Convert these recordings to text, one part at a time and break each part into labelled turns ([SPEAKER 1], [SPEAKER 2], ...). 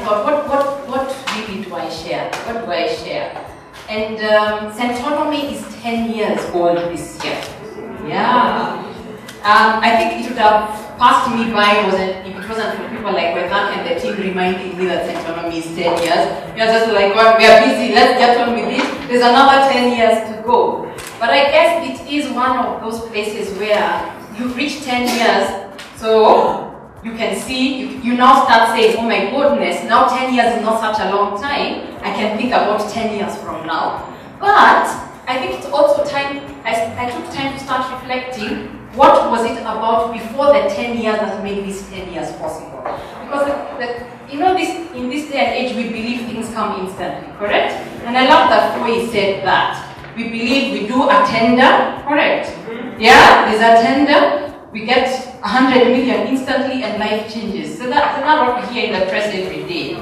[SPEAKER 1] thought, what really do I share? What do I share? And Centonomy is 10 years old this year. Yeah. I think it would have passed me by if it wasn't for people like Waceke and the team reminding me that Centonomy is 10 years. We are just like, well, we are busy, let's get on with it. There's another 10 years to go. But I guess it is one of those places where you've reached 10 years, so you can see, you now start saying, oh my goodness, now 10 years is not such a long time. I can think about 10 years from now. But I think it's also time, I took time to start reflecting, what was it about before the 10 years that made these 10 years possible? Because, you know, in this day and age, we believe things come instantly, correct? And I love that Foy said that. We believe we do a tender, correct? Yeah, there's a tender, we get 100 million instantly and life changes. So that's not what we hear in the press every day.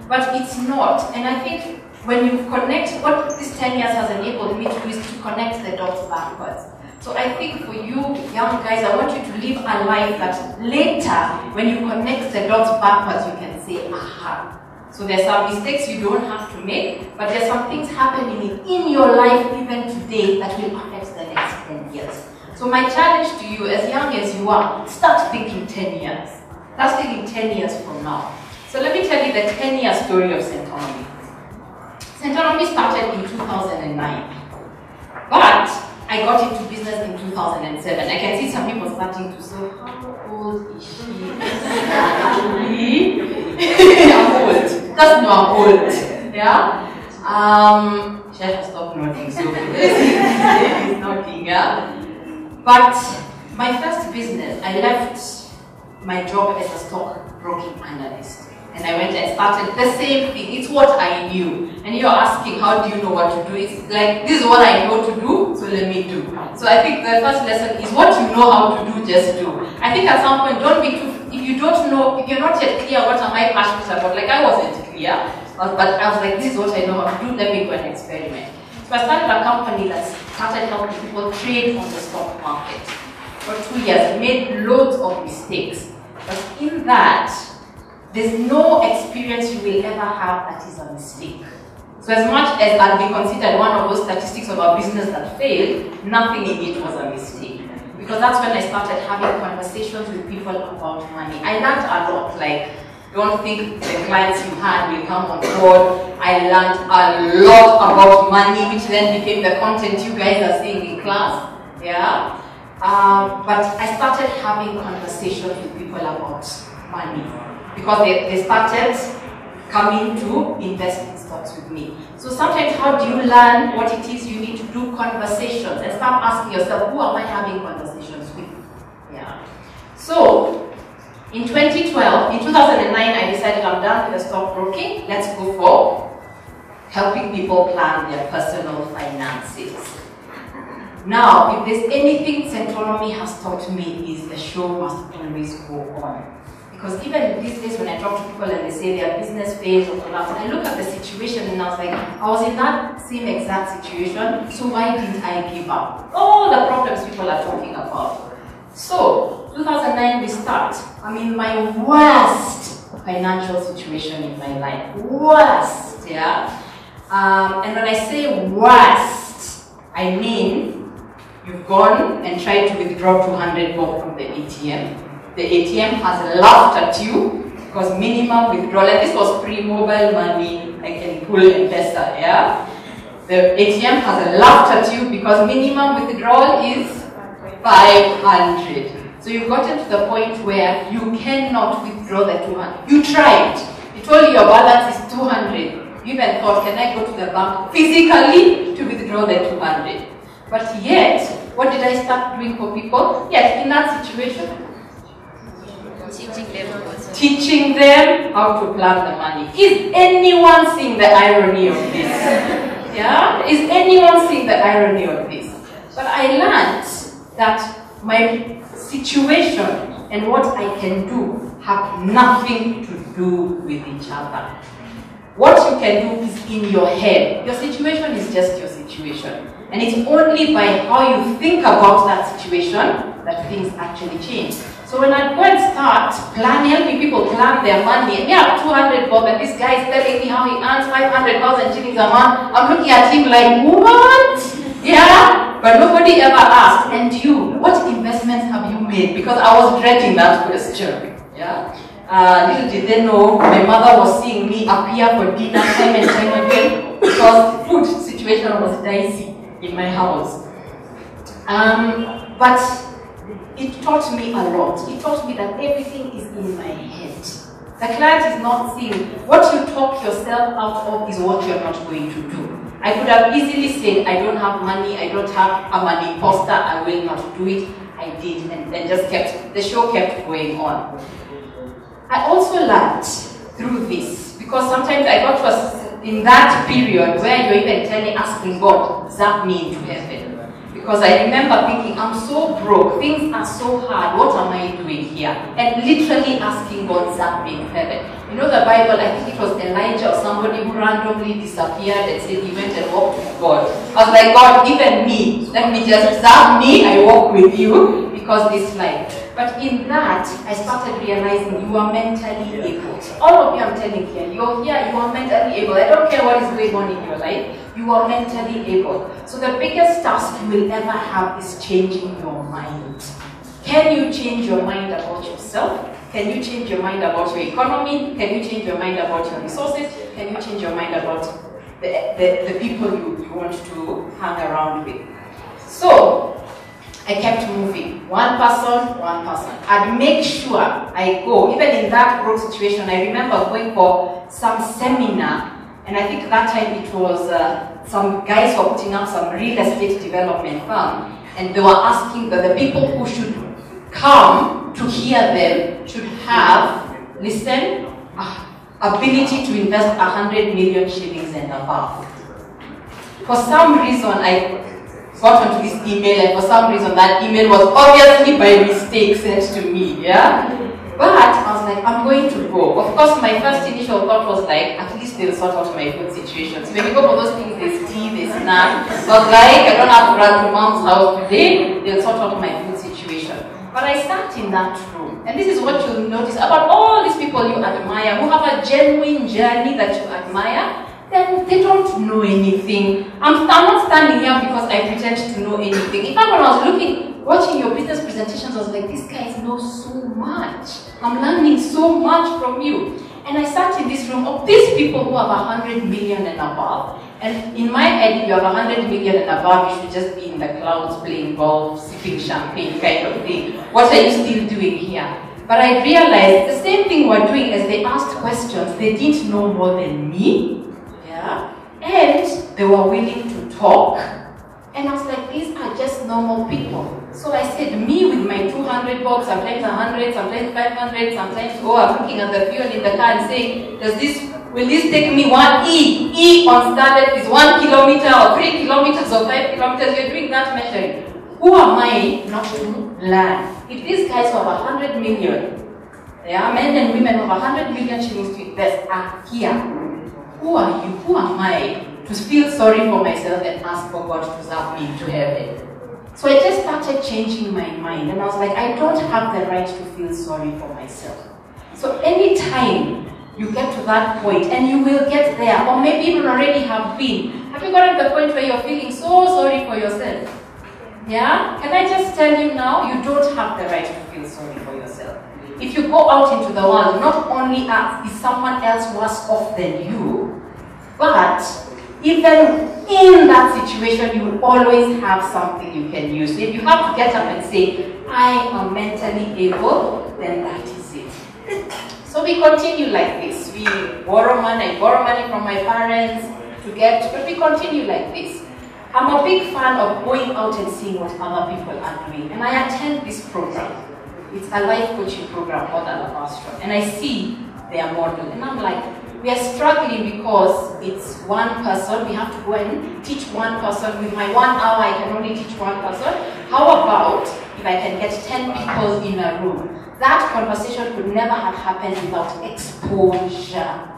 [SPEAKER 1] But it's not. And I think when you connect, what this 10 years has enabled me to do is to connect the dots backwards. So I think for you young guys, I want you to live a life that later, when you connect the dots backwards, you can say, aha. So there's some mistakes you don't have to make, but there's some things happening in your life even today that will affect the next 10 years. So my challenge to you, as young as you are, start thinking 10 years. Start thinking 10 years from now. So let me tell you the 10-year story of Centonomy. Centonomy started in 2009, but I got into business in 2007. I can see some people starting to say, how old is she? I'm old. Just know I'm old. Yeah? She has to stop nodding, so he's nodding, yeah? But my first business, I left my job as a stockbroking analyst. And I went and started the same thing. It's what I knew. And you're asking, how do you know what to do? It's like, this is what I know to do, so let me do. So I think the first lesson is what you know how to do, just do. I think at some point, don't be too, if you don't know, if you're not yet clear what am I passionate about, like I wasn't clear, but I was like, this is what I know how to do, let me go and experiment. So I started a company that started helping people trade on the stock market. For 2 years, I made loads of mistakes. But in that, there's no experience you will ever have that is a mistake. So as much as I'll be considered one of those statistics of a business that failed, nothing in it was a mistake. Because that's when I started having conversations with people about money. I learned a lot, like, don't think the clients you had will come on board. I learned a lot about money, which then became the content you guys are seeing in class. Yeah? But I started having conversations with people about money. Because they started coming to invest in stocks with me. So sometimes, how do you learn what it is you need to do? Conversations, and start asking yourself, who am I having conversations with? Yeah. So in 2012, in 2009, I decided I'm done with the stockbroking. Let's go for helping people plan their personal finances. Now, if there's anything Centonomy has taught me, is the show must always go on. Because even these days when I talk to people and they say their business fails or collapse, I look at the situation and I was like, I was in that same exact situation, so why didn't I give up? All the problems people are talking about. So, 2009 we start. I'm in my worst financial situation in my life. Worst, yeah? And when I say worst, I mean you've gone and tried to withdraw 200 bob from the ATM. The ATM has laughed at you because minimum withdrawal, and this was pre-mobile money, I can pull M-Pesa, yeah? The ATM has laughed at you because minimum withdrawal is 500. So you've gotten to the point where you cannot withdraw the 200. You tried. You told you your balance is 200. You even thought, can I go to the bank physically to withdraw the 200? But yet, what did I start doing for people? Yes, in that situation, teaching them how to plan the money. Is anyone seeing the irony of this? Yeah? Is anyone seeing the irony of this? But I learned that my situation and what I can do have nothing to do with each other. What you can do is in your head. Your situation is just your situation. And it's only by how you think about that situation that things actually change. So when I go and start helping people plan their money, and yeah, 200 bob, and this guy is telling me how he earns 500,000 shillings a month, I'm looking at him like, what? Yeah? But nobody ever asked, and you, what investments have you made? Because I was dreading that question. Yeah? Little did they know, my mother was seeing me appear for dinner time and time again, because food situation was dicey in my house. But it taught me a lot. It taught me that everything is in my head. The client is not seeing what you talk yourself out of is what you're not going to do. I could have easily said, I don't have money, I don't have a money poster, I will not do it. I did, and then just the show kept going on. I also learned through this, because sometimes I got to in that period where you're even asking God, zap me into heaven. Because I remember thinking, I'm so broke, things are so hard, what am I doing here? And literally asking God, zap me into heaven. You know the Bible, I think it was Elijah or somebody who randomly disappeared and said he went and walked with God. I was like, God, even me, let me just zap me, I walk with you, because this life. But in that, I started realizing you are mentally able. All of you I'm telling here, you're here, you are mentally able. I don't care what is going on in your life, you are mentally able. So the biggest task you will ever have is changing your mind. Can you change your mind about yourself? Can you change your mind about your economy? Can you change your mind about your resources? Can you change your mind about the people you want to hang around with? So, I kept moving. One person. I'd make sure I go. Even in that broke situation, I remember going for some seminar, and I think that time it was some guys were putting up some real estate development firm, and they were asking that the people who should come to hear them should have, listen, ability to invest 100 million shillings and above. For some reason, I got onto this email, and for some reason that email was obviously by mistake sent to me, yeah? But I was like, I'm going to go. Of course, my first initial thought was like, at least they'll sort out my food situation. So when you go for those things, there's tea, there's snack. So I was like, I don't have to run to mom's house today, they'll sort out my food situation. But I sat in that room, and this is what you'll notice about all these people you admire, who have a genuine journey that you admire. Then they don't know anything. I'm not standing here because I pretend to know anything. In fact, when I was watching your business presentations, I was like, these guys know so much. I'm learning so much from you. And I sat in this room of these people who have 100 million and above. And in my head, if you have 100 million and above, you should just be in the clouds playing golf, sipping champagne kind of thing. What are you still doing here? But I realized the same thing we're doing as they asked questions. They didn't know more than me. And they were willing to talk, and I was like, these are just normal people. So I said, me with my 200 bob, sometimes 100, sometimes 500, sometimes I'm looking at the fuel in the car and saying, will this take me 1 E? E on standard is 1 kilometer or 3 kilometers or 5 kilometers. You're doing that measuring. Who am I not to learn? If these guys who have 100 million, they are men and women who have 100 million shillings to invest are here. Who are you? Who am I to feel sorry for myself and ask for God to zap me to heaven? So I just started changing my mind, and I was like, I don't have the right to feel sorry for myself. So anytime you get to that point, and you will get there, or maybe even already have been, have you gotten to the point where you're feeling so sorry for yourself? Yeah? Can I just tell you now, you don't have the right to feel sorry for yourself. If you go out into the world, not only is someone else worse off than you, but even in that situation, you will always have something you can use. If you have to get up and say, I am mentally able, then that is it. So we continue like this. We borrow money. I borrow money from my parents to get, but we continue like this. I'm a big fan of going out and seeing what other people are doing. And I attend this program. It's a life coaching program called Alabastra, and I see their model, and I'm like, we are struggling because it's one person. We have to go and teach one person. With my 1 hour, I can only teach one person. How about if I can get 10 people in a room? That conversation could never have happened without exposure.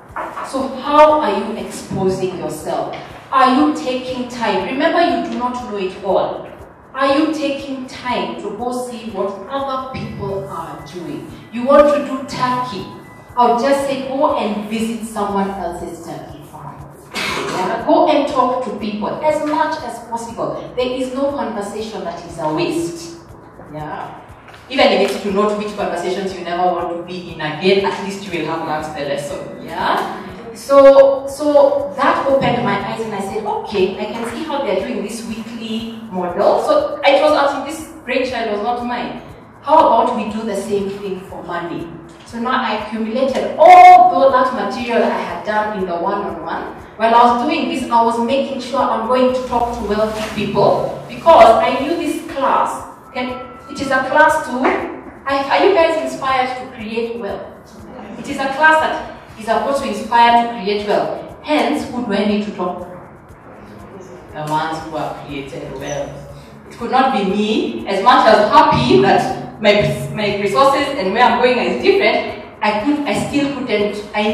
[SPEAKER 1] So how are you exposing yourself? Are you taking time? Remember, you do not know it all. Are you taking time to go see what other people are doing? You want to do Turkey? I'll just say go and visit someone else's Turkey farm. Yeah? Go and talk to people as much as possible. There is no conversation that is a waste. Yeah. Even if it's to note which conversations you never want to be in again, at least you will have learned the lesson. Yeah. So that opened my eyes and I said, okay, I can see how they're doing this weekly model. So I was asking, this brainchild was not mine. How about we do the same thing for money? So now I accumulated all that material I had done in the one-on-one. While I was doing this, I was making sure I'm going to talk to wealthy people because I knew this class, it is a class to, are you guys inspired to create wealth? It is a class that is supposed to inspire to create wealth. Hence, who do I need to talk to? The ones who have created wealth. It could not be me, as much as happy that my resources and where I'm going is different. I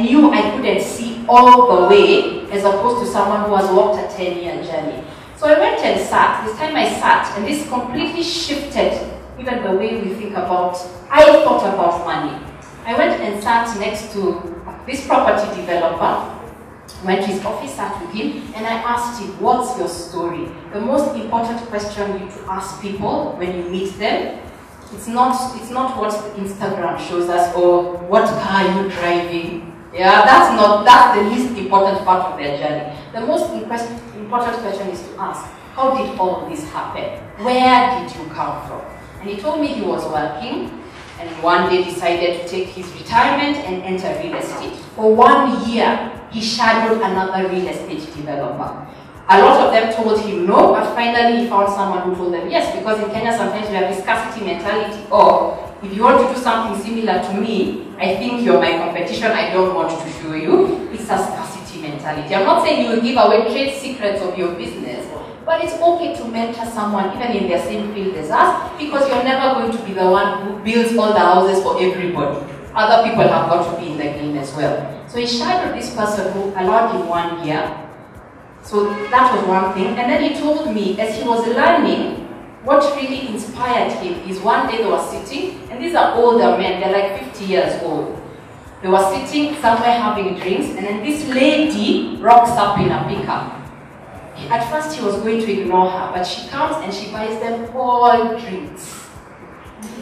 [SPEAKER 1] knew I couldn't see all the way as opposed to someone who has walked a 10-year journey. So I went and sat. This time I sat, and this completely shifted even the way we think about, I thought about money. I went and sat next to this property developer, went to his office, sat with him, and I asked him, what's your story? The most important question you to ask people when you meet them, it's not what Instagram shows us or what car you're driving. Yeah, that's the least important part of their journey. The most important question is to ask, how did all of this happen? Where did you come from? And he told me he was working and one day decided to take his retirement and enter real estate. For 1 year, he shadowed another real estate developer. A lot of them told him no, but finally he found someone who told them yes, because in Kenya sometimes we have this scarcity mentality, or if you want to do something similar to me, I think you're my competition, I don't want to show you. It's a scarcity mentality. I'm not saying you will give away trade secrets of your business, but it's okay to mentor someone even in their same field as us, because you're never going to be the one who builds all the houses for everybody. Other people have got to be in the game as well. So he shadowed this person who allowed him 1 year. So that was one thing. And then he told me, as he was learning, what really inspired him is one day they were sitting, and these are older men, they're like 50 years old. They were sitting somewhere having drinks, and then this lady rocks up in a pickup. At first he was going to ignore her, but she comes and she buys them all drinks.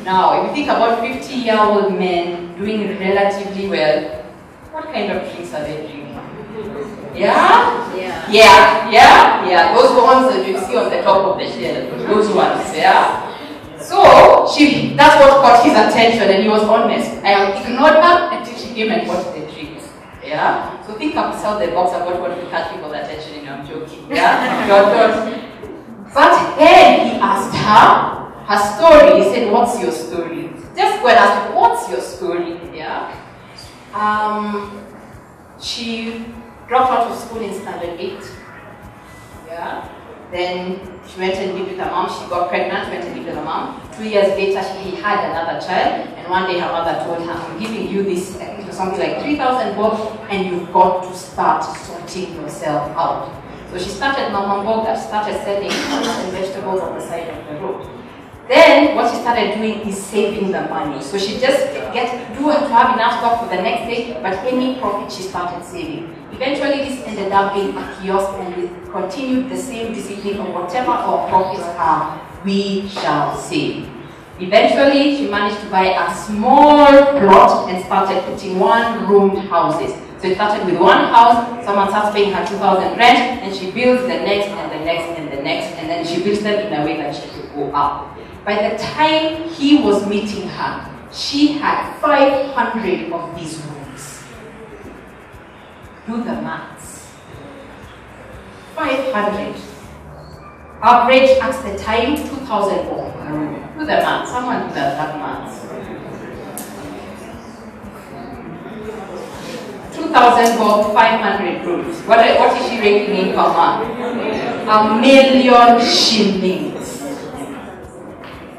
[SPEAKER 1] Now, if you think about 50-year-old men doing relatively well, what kind of drinks are they drinking? Yeah? Yeah. Those ones that you see on the top of the shelf, those ones, yeah? So, that's what caught his attention, and he was honest. I ignored her until she came and bought the drinks. Yeah? So think outside the box about what will catch people's attention, and I'm joking. Yeah? But then he asked her story. He said, what's your story? Just go and ask her, what's your story? Yeah? She dropped out of school in standard 8. Yeah. Then she went and lived with her mom. She got pregnant, went and lived with her mom. 2 years later, he had another child. And one day her mother told her, I'm giving you this, I think it was something like 3,000 bob, and you've got to start sorting yourself out. So she started Mamamboga, started selling fruits and vegetables on the side of the road. Then what she started doing is saving the money. So she just to have enough stock for the next day, but any profit she started saving. Eventually this ended up being a kiosk, and we continued the same discipline of whatever our profits are, we shall save. Eventually she managed to buy a small plot and started putting one-roomed houses. So it started with one house, someone starts paying her 2,000 rent, and she builds the next and the next and the next, and then she builds them in a way that she could go up. By the time he was meeting her, she had 500 of these rooms. Do the maths. 500. Average at the time, 2,000 per room. Do the maths. Someone do that maths. 2,000 bob, 500 rooms. What is she raking in per month? 1 million shillings.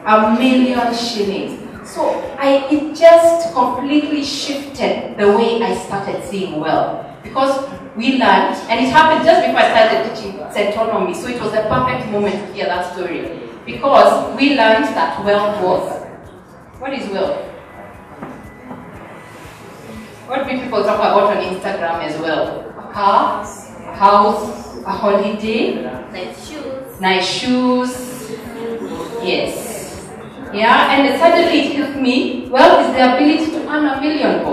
[SPEAKER 1] 1 million shillings. So it just completely shifted the way I started seeing wealth. Because we learned, and it happened just before I started teaching Centonomy, so it was a perfect moment to hear that story. Because we learned that wealth was, what is wealth? What do people talk about on Instagram as well? A car, a house, a holiday, nice shoes, yes. Yeah, and suddenly it hit me, wealth is the ability to earn $1 million.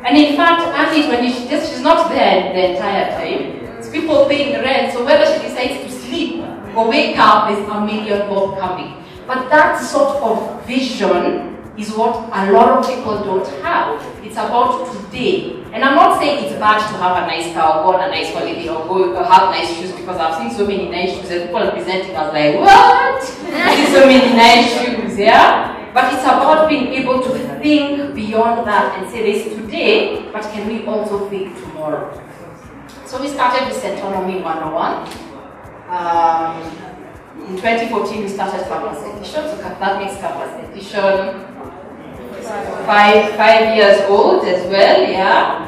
[SPEAKER 1] And in fact, earn it when she's not there the entire time. It's people paying rent, so whether she decides to sleep or wake up, there's $1 million coming. But that sort of vision is what a lot of people don't have. It's about today. And I'm not saying it's bad to have a nice car, or go on a nice holiday, or go or have nice shoes, because I've seen so many nice shoes and people are presenting us like, what? I see so many nice shoes, yeah? But it's about being able to think beyond that and say this today, but can we also think tomorrow? So we started with Centonomy 101. In 2014 we started Campus Edition, so that makes Campus Edition five years old as well, yeah.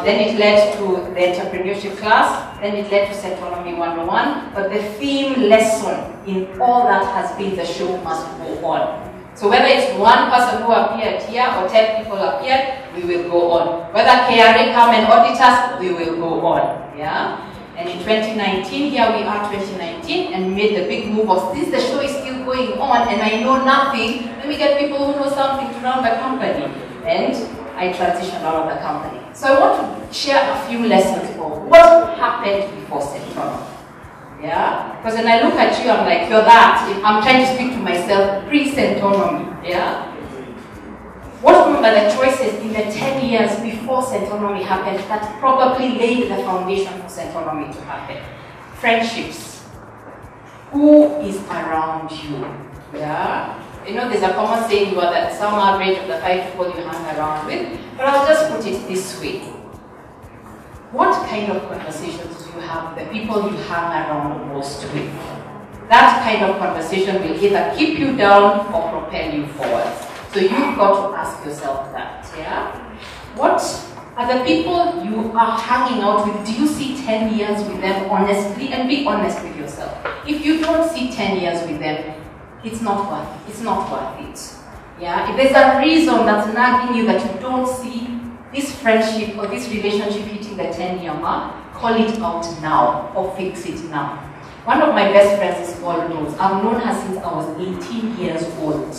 [SPEAKER 1] Then it led to the entrepreneurship class, then it led to Centonomy 101, but the theme lesson in all that has been the show must go on. So whether it's one person who appeared here or 10 people appeared, we will go on. Whether KRA come and audit us, we will go on, yeah. And in 2019, here we are 2019, and we made the big move of, since the show is still going on and I know nothing, let me get people who know something to run the company. And I transitioned out of the company. So I want to share a few lessons of what happened before Centonomy. Yeah? Because when I look at you, I'm like, you're that. I'm trying to speak to myself pre-Centonomy. Yeah? What were the choices in the 10 years before Centonomy happened that probably laid the foundation for Centonomy to happen? Friendships. Who is around you? Yeah? You know, there's a common saying, you are the sum average of the 5 people you hang around with. But I'll just put it this way. What kind of conversations do you have with the people you hang around most with? That kind of conversation will either keep you down or propel you forward. So you've got to ask yourself that, yeah? What are the people you are hanging out with? Do you see 10 years with them honestly? And be honest with yourself. If you don't see 10 years with them, it's not worth it. It's not worth it. Yeah? If there's a reason that's nagging you that you don't see this friendship or this relationship hitting the 10-year mark, call it out now or fix it now. One of my best friends is called Rose. I've known her since I was 18 years old.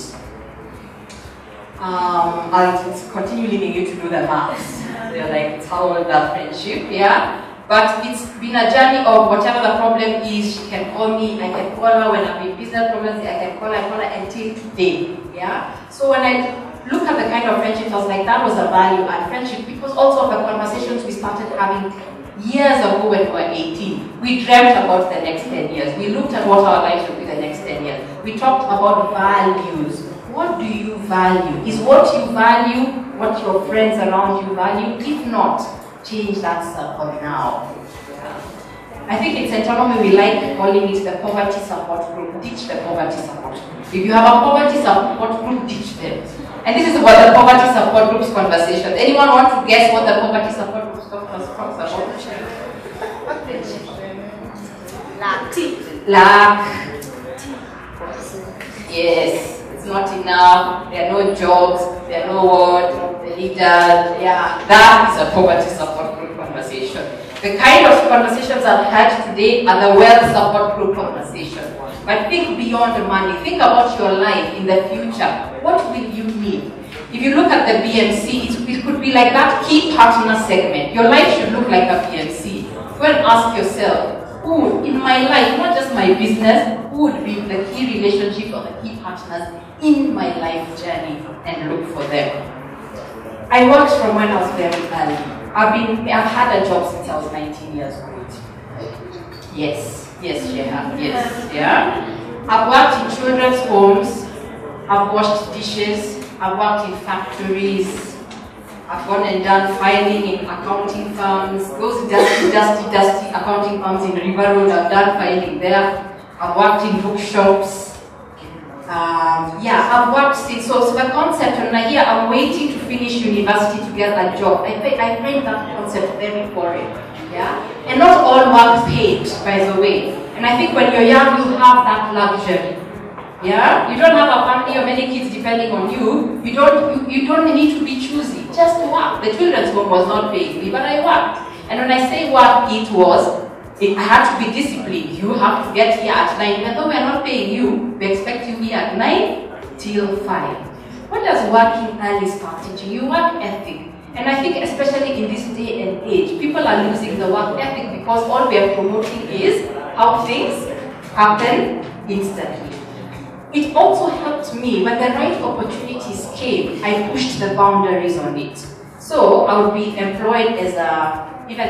[SPEAKER 1] I'll continue leaving you to do the maths. They're like, it's how old that friendship, yeah? But it's been a journey of whatever the problem is, she can call me, I can call her when I'm in business problems, I can call her until today, yeah? So when I look at the kind of friendship, I was like, that was a value add friendship, because also of the conversations we started having years ago when we were 18. We dreamt about the next 10 years. We looked at what our lives would be the next 10 years. We talked about values. What do you value? Is what you value what your friends around you value? If not, change that circle now. I think in Centonomy we like calling it the poverty support group. Ditch the poverty support group. If you have a poverty support group, ditch them. And this is about the poverty support group's conversation. Anyone want to guess what the poverty support group talks about? Lack. Yes. Not enough, there are no jobs, there are no what, the leaders, yeah, that is a poverty support group conversation. The kind of conversations I've had today are the wealth support group conversation. But think beyond the money, think about your life in the future. What will you need? If you look at the BMC, it could be like that key partner segment. Your life should look like a BMC. Go and ask yourself, who in my life, not just my business, who would be the key relationships or the key partners in my life journey, and look for them. I worked from when I was very early. I've had a job since I was 19 years old. Yes, Sheha, yes, yeah. I've worked in children's homes, I've washed dishes, I've worked in factories, I've gone and done filing in accounting firms, those dusty accounting firms in River Road, I've done filing there. I've worked in bookshops. yeah, I've worked since, so the concept, and here I'm waiting to finish university to get a job. I find that concept very foreign, yeah? And not all work paid, by the way. And I think when you're young, you have that luxury, yeah? You don't have a family or many kids depending on you. You don't need to be choosy, just work. The children's home was not paying me, but I worked. And when I say work, I had to be disciplined. You have to get here at 9. Even though we're not paying you, we expect you here at 9 till 5. What does working early start teaching you? Work ethic. And I think especially in this day and age, people are losing the work ethic because all we are promoting is how things happen instantly. It also helped me when the right opportunities came, I pushed the boundaries on it. So I would be employed as even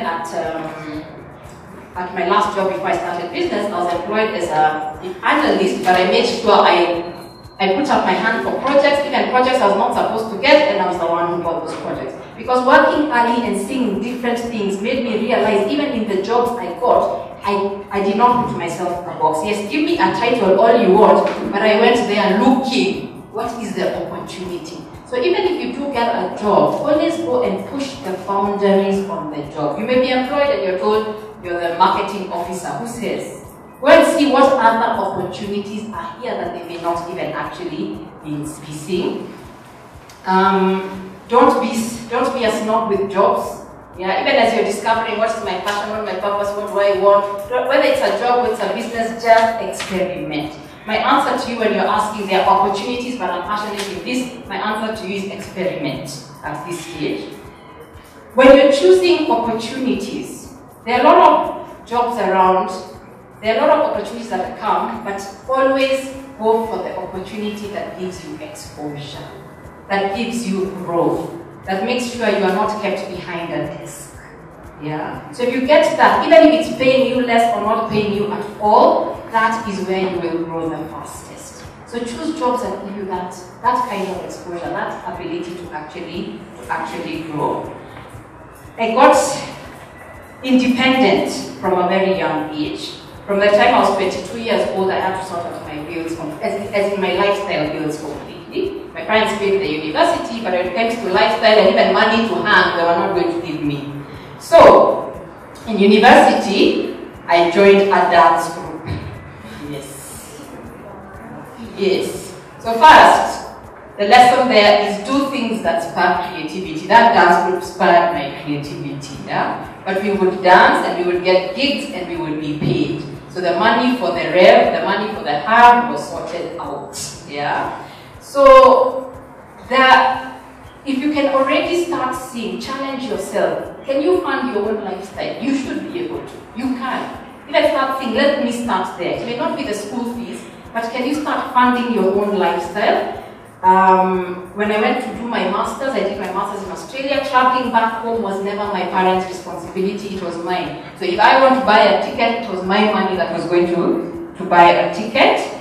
[SPEAKER 1] at my last job before I started business, I was employed as an analyst, but I made sure I put up my hand for projects, even projects I was not supposed to get, and I was the one who got those projects. Because working early and seeing different things made me realize, even in the jobs I got, I did not put myself in a box. Yes, give me a title all you want, but I went there looking, what is the opportunity? So even if you do get a job, always go and push the boundaries on the job. You may be employed and you're told you're the marketing officer. Who says? Go and see what other opportunities are here that they may not even actually be seeing. Don't be a snob with jobs. Yeah, even as you're discovering what is my passion, what is my purpose, what do I want, whether it's a job or it's a business, just experiment. My answer to you when you're asking, there are opportunities, but I'm passionate in this, my answer to you is experiment at this stage. When you're choosing opportunities, there are a lot of jobs around, there are a lot of opportunities that come, but always go for the opportunity that gives you exposure, that gives you growth, that makes sure you are not kept behind a desk. Yeah? So if you get that, even if it's paying you less or not paying you at all, that is where you will grow the fastest. So choose jobs that give you that kind of exposure, that ability to actually grow. I got independent from a very young age. From the time I was 22 years old, I had to sort out my bills, as in my lifestyle bills completely. My parents paid the university, but when it comes to lifestyle and even money to hand, they were not going to give me. So, in university, I joined a dance group. Yes. So first, the lesson there is do things that spark creativity. That dance group sparked my creativity, yeah? But we would dance and we would get gigs and we would be paid. So the money for the rev, the money for the harm was sorted out, yeah? So, if you can already start seeing, challenge yourself. Can you fund your own lifestyle? You should be able to. You can. Let's start seeing, let me start there. It may not be the school fees, but can you start funding your own lifestyle? When I went to do my master's, I did my master's in Australia. Traveling back home was never my parents' responsibility, it was mine. So if I want to buy a ticket, it was my money that was going to buy a ticket.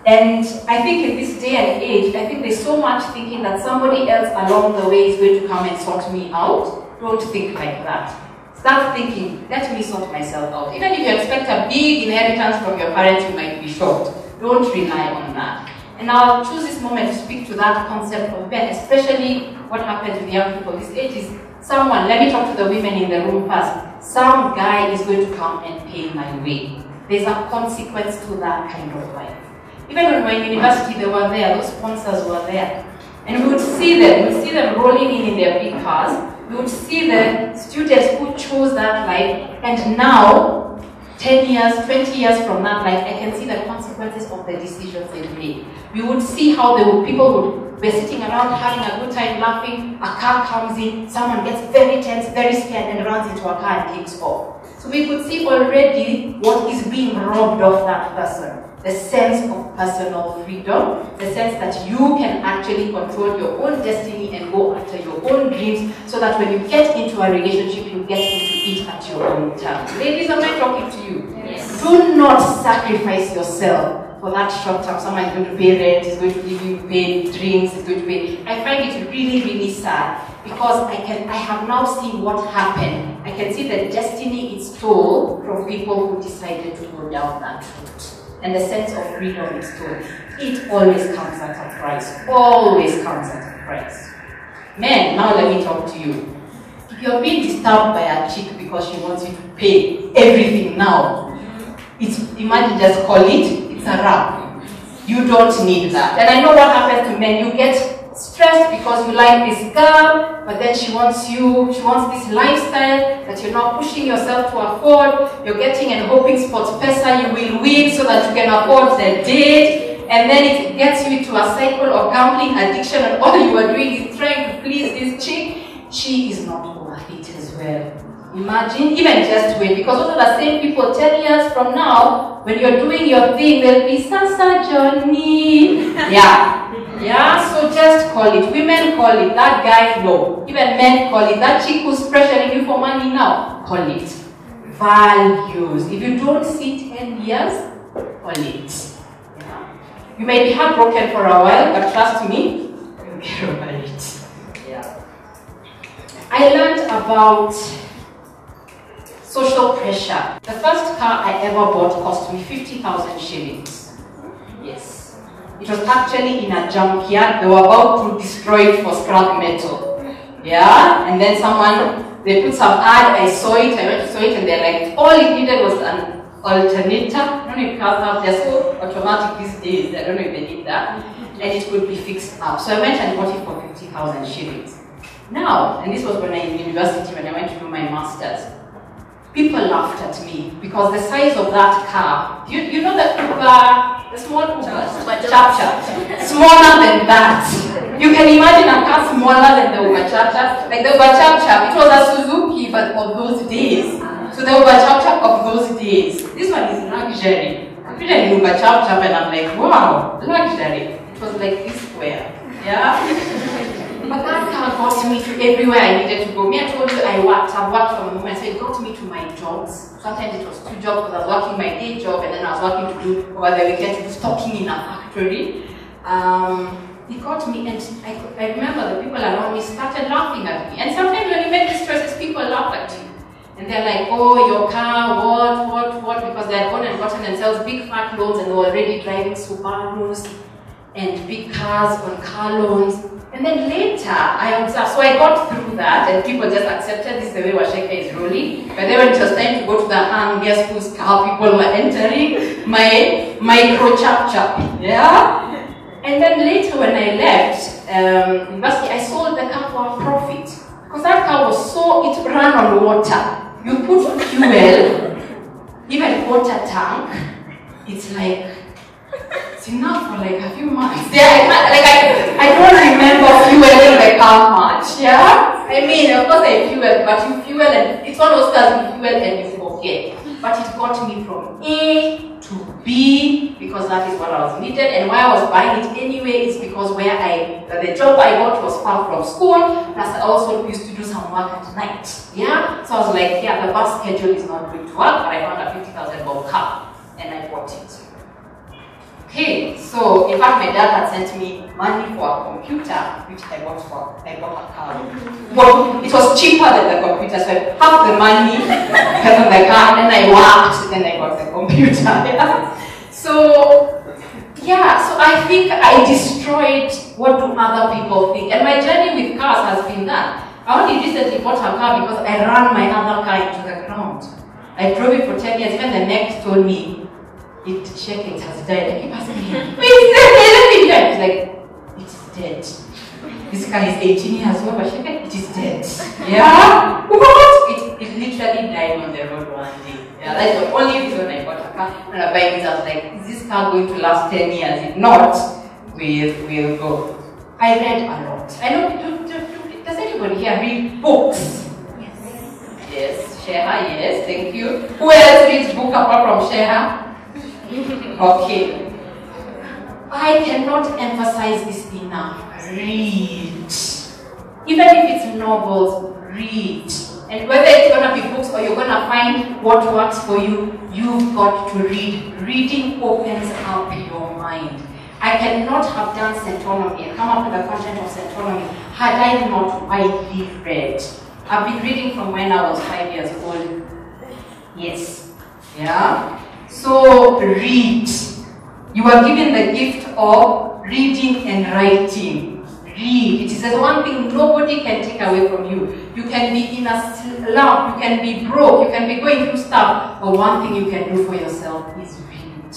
[SPEAKER 1] And I think in this day and age, I think there's so much thinking that somebody else along the way is going to come and sort me out. Don't think like that. Start thinking, let me sort myself out. Even if you expect a big inheritance from your parents, you might be shocked. Don't rely on that. And I'll choose this moment to speak to that concept of men, especially what happens with young people this age is someone, let me talk to the women in the room first, some guy is going to come and pay my way. There's a consequence to that kind of life. Even when we were in university, they were there, those sponsors were there. And we would see them rolling in their big cars. We would see the students who chose that life, and now, 10 years, 20 years from that life, I can see the consequences of the decisions they made. We would see how people would be sitting around having a good time laughing, a car comes in, someone gets very tense, very scared, and runs into a car and takes off. So we could see already what is being robbed of that person. The sense of personal freedom, the sense that you can actually control your own destiny and go after your own dreams, so that when you get into a relationship, you get into it at your own terms. Ladies, am I talking to you? Yes. Do not sacrifice yourself for that short term. Someone is going to pay rent, is going to give you paid drinks, is going to pay. I find it really, really sad, because I have now seen what happened. I can see the destiny it stole from people who decided to go down that route. and the sense of freedom it stole, it always comes at a price. Always comes at a price. Men, now let me talk to you. If you're being disturbed by a chick because she wants you to pay everything now, imagine just call it's a wrap. You don't need that. And I know what happens to men. You get stressed because you like this girl, but then she wants this lifestyle that you're not pushing yourself to afford. You're getting and hoping sports pesa you will win so that you can afford the date. And then it gets you into a cycle of gambling addiction, and all you are doing is trying to please this chick. She is not worth it as well. Imagine, even just wait, because those are the same people 10 years from now, when you're doing your thing, they'll be Sasa Johnny. Yeah, so just call it. Women call it. That guy, no. Even men call it. That chick who's pressuring you for money now, call it. Values. If you don't see 10 years, call it. Yeah. You may be heartbroken for a while, but trust me, you'll get over it. Yeah. I learned about social pressure. The first car I ever bought cost me 50,000 shillings. Yes. It was actually in a junkyard. They were about to destroy it for scrap metal. Yeah? And then they put some ad, I saw it, I went to saw it, and they're like, all it needed was an alternator. I don't know if cars have, they're so automatic these days, I don't know if they did that. And it could be fixed up. So I went and bought it for 50,000 shillings. Now, and this was when I was in university, when I went to do my master's. People laughed at me because the size of that car, you know the small Uber, Chap-Chap, smaller than that. You can imagine a car smaller than the Uber Chap-Chap. Like the Uber Chap-Chap, it was a Suzuki, but of those days. So the Uber Chap-Chap of those days. This one is luxury. I put an Uber Chap-Chap and I'm like, wow, luxury. It was like this square. Yeah? But that car got me to everywhere I needed to go. Me, I told you I've worked from the moment, so it got me to my jobs. Sometimes it was 2 jobs because I was working my day job and then I was working to do over the weekend to do stocking in a factory. It got me, and I remember the people around me started laughing at me. And sometimes when you make these choices, people laugh at you. And they're like, oh, your car, what, because they had gone and gotten themselves big fat loans and they were already driving Subarus and big cars on car loans. And then later, I observed, so I got through that, and people just accepted this is the way Waceke is rolling. But then when it was time to go to the hang, guess whose car people were entering? My micro Chap-Chap, yeah? And then later when I left university, I sold the car for a profit. Because that car was it ran on water. You put fuel, even water tank, it's like, it's enough for like a few months. Yeah, I don't remember fueling the car much, yeah? I mean, of course I fuel, but you fuel and it's one of those cars you fuel and you forget. But it got me from A to B because that is what I was needed, and why I was buying it anyway is because the job I got was far from school, plus I also used to do some work at night, yeah? So I was like, yeah, the bus schedule is not going to work, but I found a 50,000 bob car and I bought it. Okay, so in fact my dad had sent me money for a computer, which I bought a car. But it was cheaper than the computer, so I half the money because of the car, and then I worked, then I got the computer. Yeah? So I think I destroyed what do other people think. And my journey with cars has been that. I only recently bought a car because I ran my other car into the ground. I drove it for 10 years, even the next told me, it has died. I keep asking him, it's like, it's dead. This car is 18 years old, but it is dead. Yeah? What? It literally died on the road one day. Yeah, that's the only reason I bought a car. When I buy this, I was like, is this car going to last 10 years? If not, we'll go. I read a lot. I know, does anybody here read books? Yes, Sheha, yes, thank you. Who else reads book apart from Sheha? Okay. I cannot emphasize this enough. Read. Even if it's novels, read. And whether it's going to be books or you're going to find what works for you, you've got to read. Reading opens up your mind. I cannot have done Centonomy and come up with the content of Centonomy had I not widely read. I've been reading from when I was 5 years old. Yes. Yeah? So read. You are given the gift of reading and writing. Read. It is the one thing nobody can take away from you. You can be in a slump, you can be broke, you can be going through stuff, but one thing you can do for yourself is read.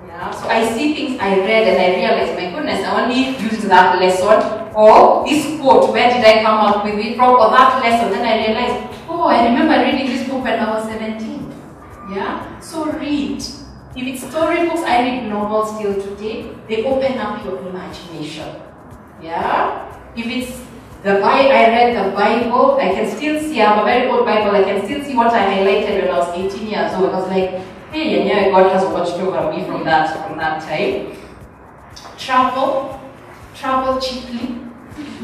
[SPEAKER 1] Yeah? So I see things I read and I realized, my goodness, I only used that lesson, or this quote, where did I come up with it from, or that lesson. Then I realized, oh, I remember reading this book when I was 17. Yeah? So read. If it's storybooks, I read novels till today. They open up your imagination. Yeah? If it's the Bible, I read the Bible, I can still see, I have a very old Bible, I can still see what I highlighted when I was 18 years old. I was like, hey, and yeah, God has watched over me from that time. Travel cheaply.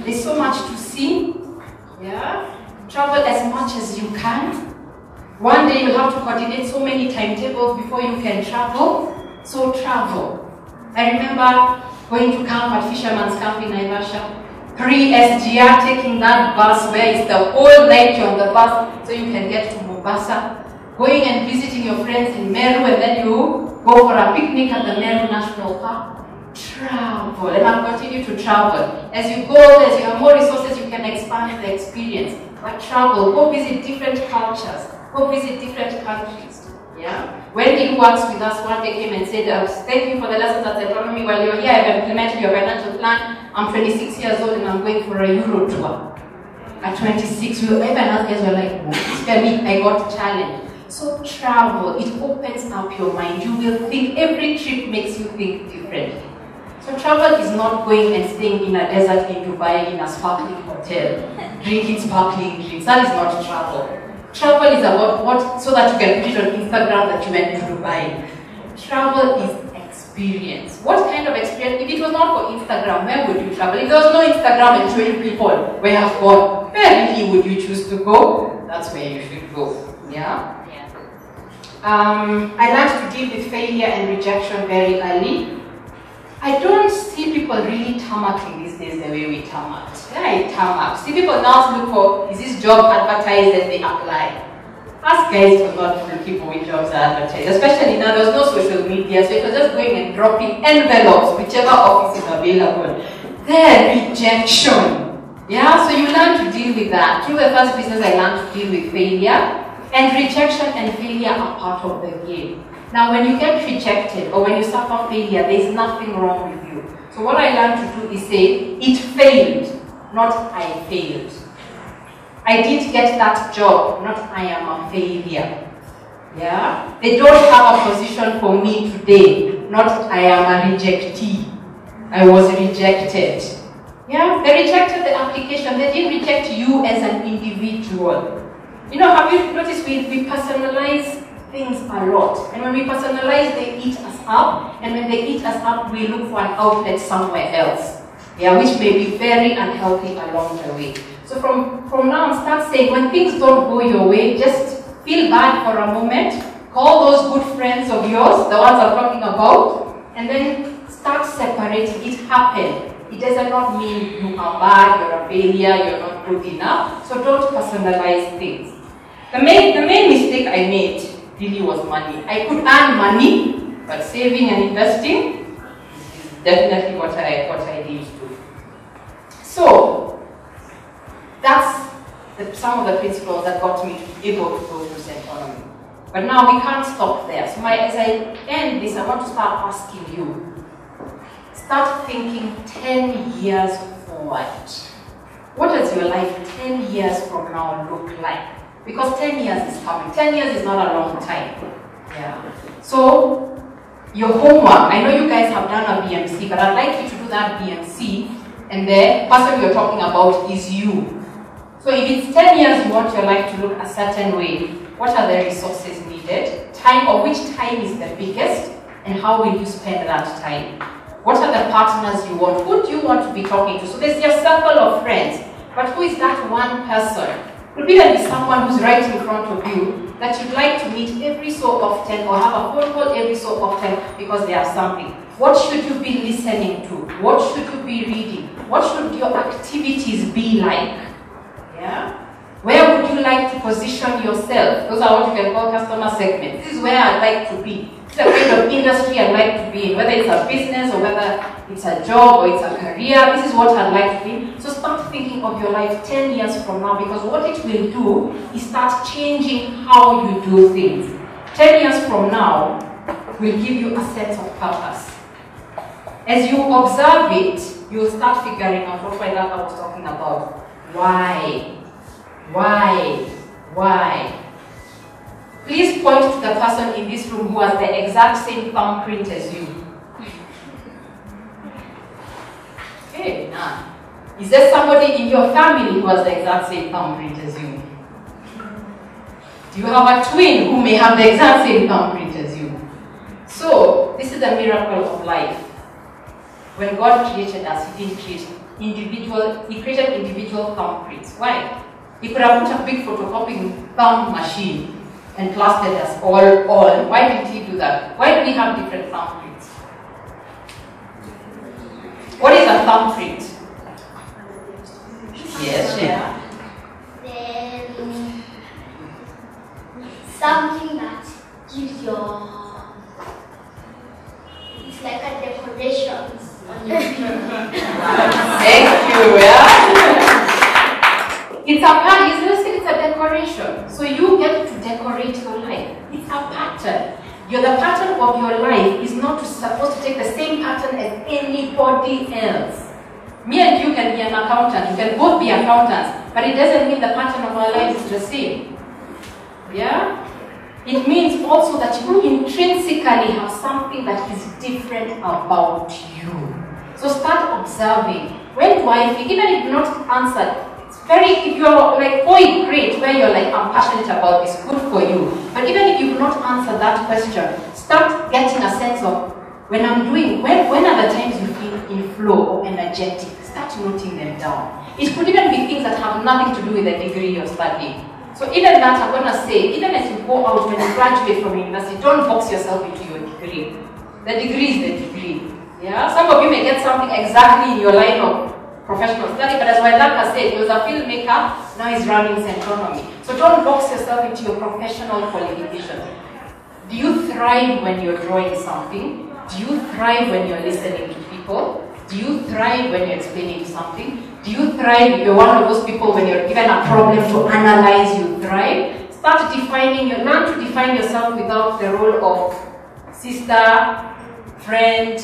[SPEAKER 1] There's so much to see. Yeah? Travel as much as you can. One day you'll have to coordinate so many timetables before you can travel. So travel. I remember going to camp at Fisherman's Camp in Naivasha. Pre-SGR, taking that bus where it's the whole night you're on the bus so you can get to Mombasa. Going and visiting your friends in Meru, and then you go for a picnic at the Meru National Park. Travel, and I'll continue to travel. As you go, as you have more resources, you can expand the experience. But travel, go visit different cultures, go visit different countries. Yeah? When he works with us, one day came and said, thank you for the lessons at Centonomy. While you're here, I've implemented your financial plan. I'm 26 years old and I'm going for a Euro tour. At 26, even us guys were like, oh, I got challenged. So travel, it opens up your mind. You will think, every trip makes you think differently. So travel is not going and staying in a desert in Dubai in a sparkling hotel, drinking sparkling drinks. That is not travel. Travel is about what, so that you can put it on Instagram that you went to Dubai. Travel is experience. What kind of experience? If it was not for Instagram, where would you travel? If there was no Instagram and showing people where you have gone, where really would you choose to go? That's where you should go. Yeah? I learned to deal with failure and rejection very early. I don't see people really tarmacking these days the way we tarmacked. Yeah, I tarmac. See people now look for, is this job advertised, and they apply. Ask guys to not looking for which jobs are advertised, especially now there was no social media, so it was just going and dropping envelopes, whichever office is available. Then rejection. Yeah, so you learn to deal with that. Through the first business, I learned to deal with failure. And rejection and failure are part of the game. Now, when you get rejected or when you suffer failure, there is nothing wrong with you. So what I learned to do is say, it failed, not I failed. I did get that job, not I am a failure. Yeah? They don't have a position for me today, not I am a rejectee. I was rejected. Yeah? They rejected the application. They didn't reject you as an individual. You know, have you noticed we personalize things a lot? And when we personalize, they eat us up. And when they eat us up, we look for an outlet somewhere else. Yeah, which may be very unhealthy along the way. So from now on, start saying, when things don't go your way, just feel bad for a moment. Call those good friends of yours, the ones I'm talking about, and then start separating. It happened. It does not mean you are bad, you're a failure, you're not good enough. So don't personalize things. The main mistake I made really was money. I could earn money, but saving and investing is definitely what I did do. So that's some of the principles that got me to be able to go through Centonomy. But now we can't stop there. So as I end this, I want to start asking you, start thinking 10 years forward. What does your life 10 years from now look like? Because 10 years is coming. 10 years is not a long time. Yeah. So, your homework, I know you guys have done a BMC, but I'd like you to do that BMC, and the person you're talking about is you. So if it's 10 years you want your life to look a certain way, what are the resources needed? Time, or which time is the biggest, and how will you spend that time? What are the partners you want? Who do you want to be talking to? So there's your circle of friends, but who is that one person? Could be that someone who's right in front of you that you'd like to meet every so often, or have a phone call every so often because they have something. What should you be listening to? What should you be reading? What should your activities be like? Yeah? Where would you like to position yourself? Those are what you can call customer segments. This is where I'd like to be. This is the kind of industry I'd like to be in, whether it's a business or whether it's a job or it's a career. This is what I'd like to be. So start thinking of your life 10 years from now, because what it will do is start changing how you do things. 10 years from now will give you a sense of purpose. As you observe it, you'll start figuring out what I was talking about. Why? Please point to the person in this room who has the exact same thumbprint as you. Okay, none. Is there somebody in your family who has the exact same thumbprint as you? Do you have a twin who may have the exact same thumbprint as you? So, this is the miracle of life. When God created us, He didn't create individual, He created individual thumbprints. Why? He could have put a big photocopying thumb machine and plastered us all. Why didn't He do that? Why do we have different thumbprints? What is a thumbprint? Yes, yeah.
[SPEAKER 2] Then something that gives your, it's like a decorations on your
[SPEAKER 1] Thank you, yeah. It's a decoration. So you get to decorate your life. It's a pattern. The pattern of your life is not supposed to take the same pattern as anybody else. Me and you can be an accountant. You can both be accountants, but it doesn't mean the pattern of our lives is the same. Yeah? It means also that you intrinsically have something that is different about you. So start observing. When do I feel, even if you not answer, if you're like, oh, great, where you're like, I'm passionate about this, good for you. But even if you do not answer that question, start getting a sense of, when I'm doing, when are the times you feel in flow or energetic? Start noting them down. It could even be things that have nothing to do with the degree you're studying. So even that, I'm going to say, even as you go out, when you graduate from university, don't box yourself into your degree. The degree is the degree. Yeah? Some of you may get something exactly in your line of professional study, but as Waceke said, he was a filmmaker, now he's running Centonomy. So don't box yourself into your professional qualifications. Do you thrive when you're drawing something? Do you thrive when you're listening to people? Do you thrive when you're explaining something? Do you thrive if you're one of those people when you're given a problem to analyze, you thrive? Start defining, learn to define yourself without the role of sister, friend,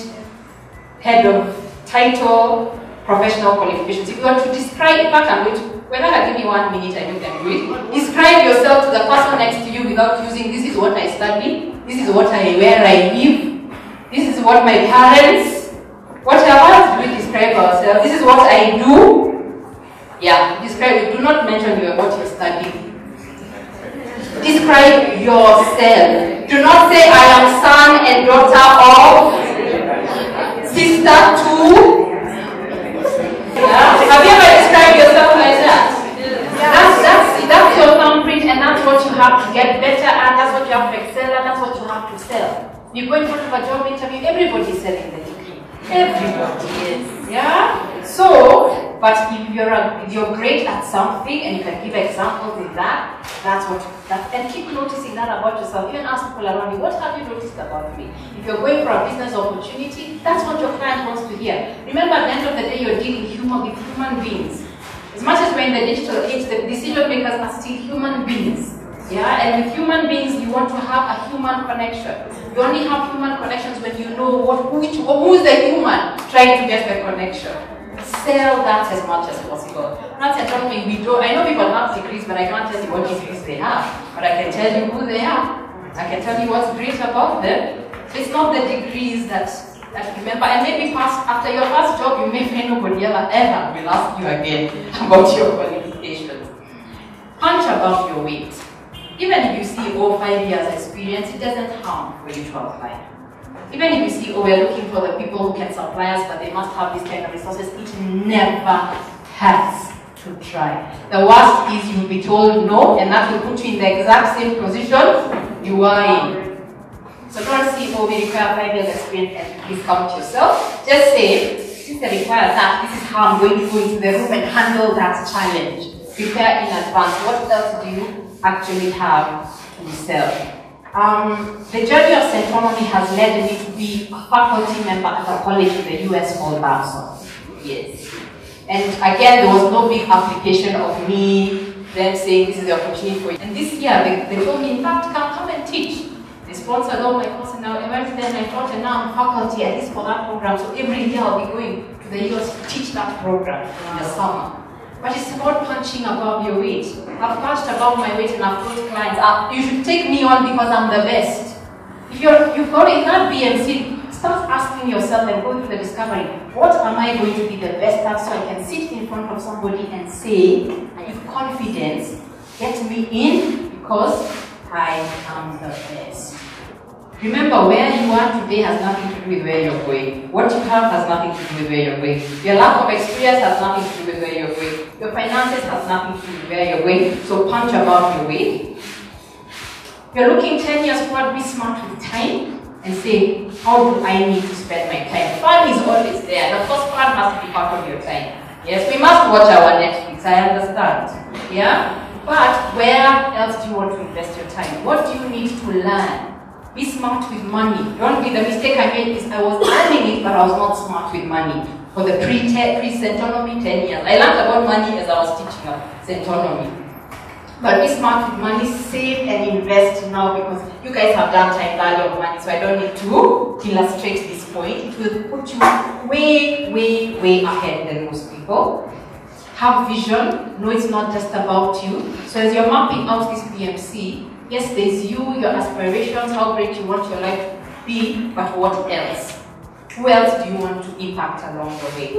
[SPEAKER 1] head of title, professional qualifications. If you want to describe, in fact, I'm going to, whether I give you 1 minute, I know you can do it. Describe yourself to the person next to you without using, this is what I study, this is what where I live, this is what my parents, whatever, do we describe ourselves? This is what I do. Yeah, describe, do not mention what you study. Describe yourself. Do not say, I am son and daughter of, sister to. Yeah. Have you ever described yourself like that? Yeah. That's your thumbprint, and that's what you have to get better at, that's what you have to excel at, that's what you have to sell. You go in front of a job interview, everybody's selling the degree. Everybody is. Yeah? So, but if you're great at something and you can give examples in that, and keep noticing that about yourself. Even ask people around you, what have you noticed about me? If you're going for a business opportunity, that's what your client wants to hear. Remember, at the end of the day, you're dealing with human beings. As much as we're in the digital age, the decision makers are still human beings. Yeah, and with human beings, you want to have a human connection. You only have human connections when you know who's the human trying to get the connection. Sell that as much as possible. Not Centonomy, I know people have degrees, but I can't tell you what degrees they have. But I can tell you who they are. I can tell you what's great about them. So it's not the degrees that remember, and maybe after your first job, you may find nobody ever will ask you again about your qualifications. Punch above your weight. Even if you see, 5 years experience, it doesn't harm for you to apply. Even if you see, we're looking for the people who can supply us, but they must have this kind of resources, it never hurts to try. The worst is you'll be told no, and that will put you in the exact same position you are in. So don't see, we require 5 years experience and discount yourself. Just say, since they require that, this is how I'm going to go into the room and handle that challenge. Prepare in advance. What else do you actually have to sell? The journey of Centonomy has led me to be a faculty member at a college in the US called Babson. Yes. And again, there was no big application of me, them saying this is the opportunity for you. And this year, they told me, in fact, come and teach. They sponsored all my courses now. I went there and I thought, and now I'm faculty, at least for that program. So every year I'll be going to the US to teach that program in the summer. But it's about punching above your weight. I've punched above my weight and I've told clients, you should take me on because I'm the best. If you've got in that BMC, start asking yourself and go through the discovery, what am I going to be the best at so I can sit in front of somebody and say, with confidence, get me in because I am the best. Remember, where you are today has nothing to do with where you're going. What you have has nothing to do with where you're going. Your lack of experience has nothing to do with where you're going. Your finances has nothing to do with where you're going. So punch above your weight. You're looking 10 years forward, be smart with time and say, how do I need to spend my time? Fun is always there. The first part must be part of your time. Yes, we must watch our Netflix, I understand. Yeah? But where else do you want to invest your time? What do you need to learn? Be smart with money. Don't be the mistake I made is I was earning it, but I was not smart with money. For the pre-Centonomy 10 years. I learned about money as I was teaching at Centonomy. But be smart with money, save and invest now because you guys have done time value of money, so I don't need to illustrate this point. It will put you way, way, way ahead than most people. Have vision. No, it's not just about you. So as you're mapping out this BMC, yes, there's you, your aspirations, how great you want your life to be, but what else? Who else do you want to impact along the way?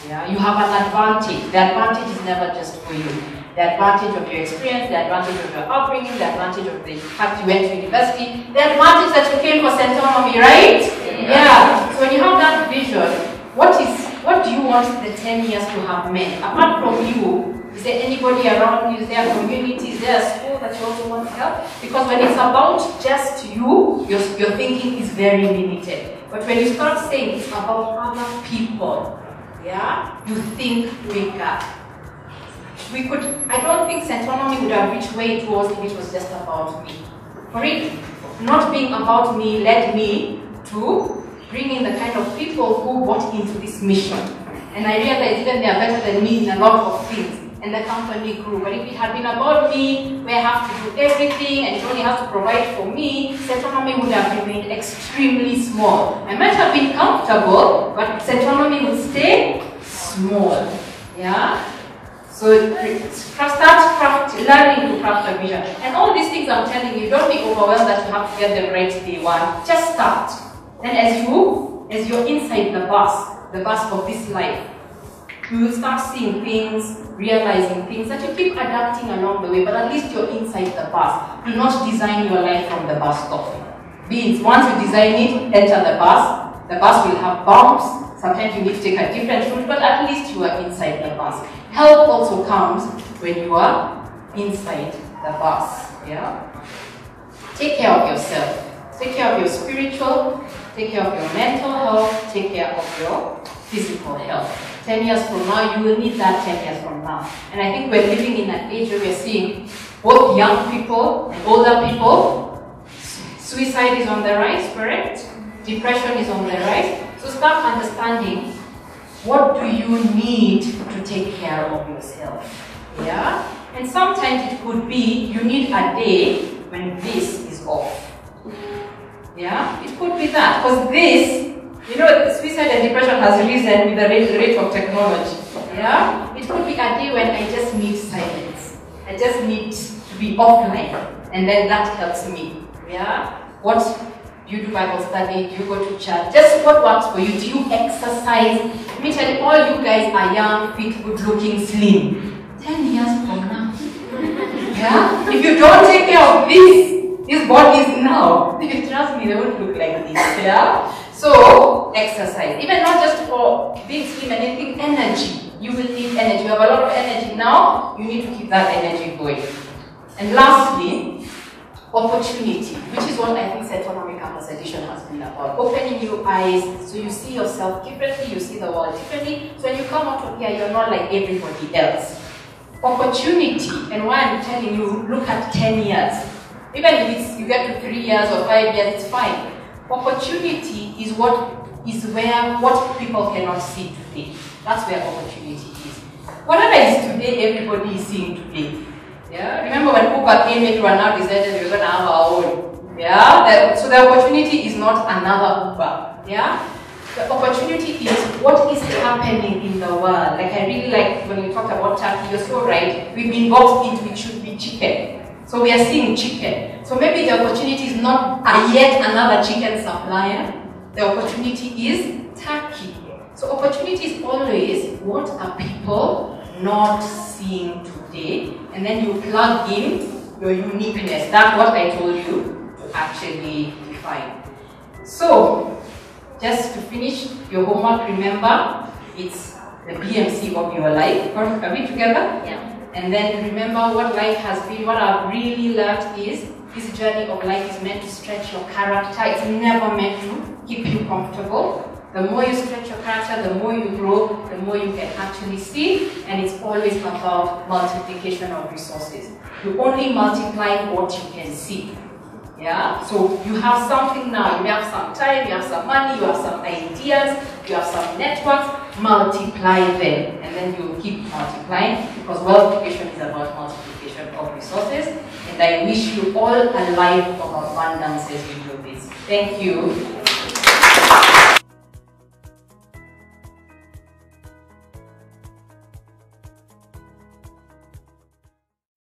[SPEAKER 1] Yeah, you have an advantage. The advantage is never just for you. The advantage of your experience, the advantage of your upbringing, the advantage of the fact you went to university, the advantage that you came for Centonomy, right? Yeah. So when you have that vision, what do you want the 10 years to have meant? Apart from you, is there anybody around you? Is there a community? Is there a school that you also want to help? Because when it's about just you, your thinking is very limited. But when you start saying it's about other people, yeah, you think bigger. I don't think Centonomy would have reached where it was if it was just about me. For it not being about me led me to bring in the kind of people who bought into this mission. And I realized even they are better than me in a lot of things. And the company grew. But if it had been about me, where I have to do everything and it only has to provide for me, Centonomy would have remained extremely small. I might have been comfortable, but Centonomy would stay small. Yeah? So start learning to craft a vision. And all these things I'm telling you, don't be overwhelmed that you have to get them right day one. Just start. Then as you're inside the bus of this life, you will start seeing things, realizing things that you keep adapting along the way, but at least you're inside the bus. Do not design your life from the bus stop. Once you design it, enter the bus. The bus will have bumps. Sometimes you need to take a different route, but at least you are inside the bus. Help also comes when you are inside the bus. Yeah? Take care of yourself. Take care of your spiritual, take care of your mental health, take care of your physical health. 10 years from now, you will need that 10 years from now. And I think we're living in an age where we're seeing both young people and older people. Suicide is on the rise, correct? Depression is on the rise. So start understanding, what do you need to take care of yourself? Yeah? And sometimes it could be you need a day when this is off. Yeah? It could be that. Because this, suicide and depression has risen with the rate of technology. Yeah? It could be a day when I just need silence. I just need to be offline. And then that helps me. Yeah? What do you do Bible study? Do you go to church? Just what works for you? Do you exercise? Let me tell you, all you guys are young, fit, good looking, slim. 10 years from now. Yeah? If you don't take care of these bodies now, if you trust me, they won't look like this. Yeah? So, exercise. Even not just for being slim and anything, energy. You will need energy. You have a lot of energy now, you need to keep that energy going. And lastly, opportunity, which is what I think Centonomy Campus Edition has been about. Opening your eyes so you see yourself differently, you see the world differently. So when you come out of here, you're not like everybody else. Opportunity, and why I'm telling you, look at 10 years. Even if you get to 3 years or 5 years, it's fine. Opportunity is what people cannot see today. That's where opportunity is. Whatever is today, everybody is seeing today. Yeah. Remember when Uber came in, we now decided we were going to have our own. Yeah. So the opportunity is not another Uber. Yeah. The opportunity is what is happening in the world. Like I really like when you talked about Turkey, you're so right. We've been boxed into it should be chicken. So we are seeing chicken. So maybe the opportunity is not yet another chicken supplier. The opportunity is Turkey. So opportunity is always what are people not seeing today, and then you plug in your uniqueness. That's what I told you to actually define. So just to finish your homework, remember it's the BMC of your life. Are we together?
[SPEAKER 2] Yeah.
[SPEAKER 1] And then remember what life has been. What I've really learned is this journey of life is meant to stretch your character. It's never meant to keep you comfortable. The more you stretch your character, the more you grow, the more you can actually see. And it's always about multiplication of resources. You only multiply what you can see. Yeah? So you have something now. You have some time, you have some money, you have some ideas, you have some networks. Multiply them. And then you keep multiplying, because wealth creation is about multiplication of resources. And I wish you all a life of abundance as you do this. Thank you.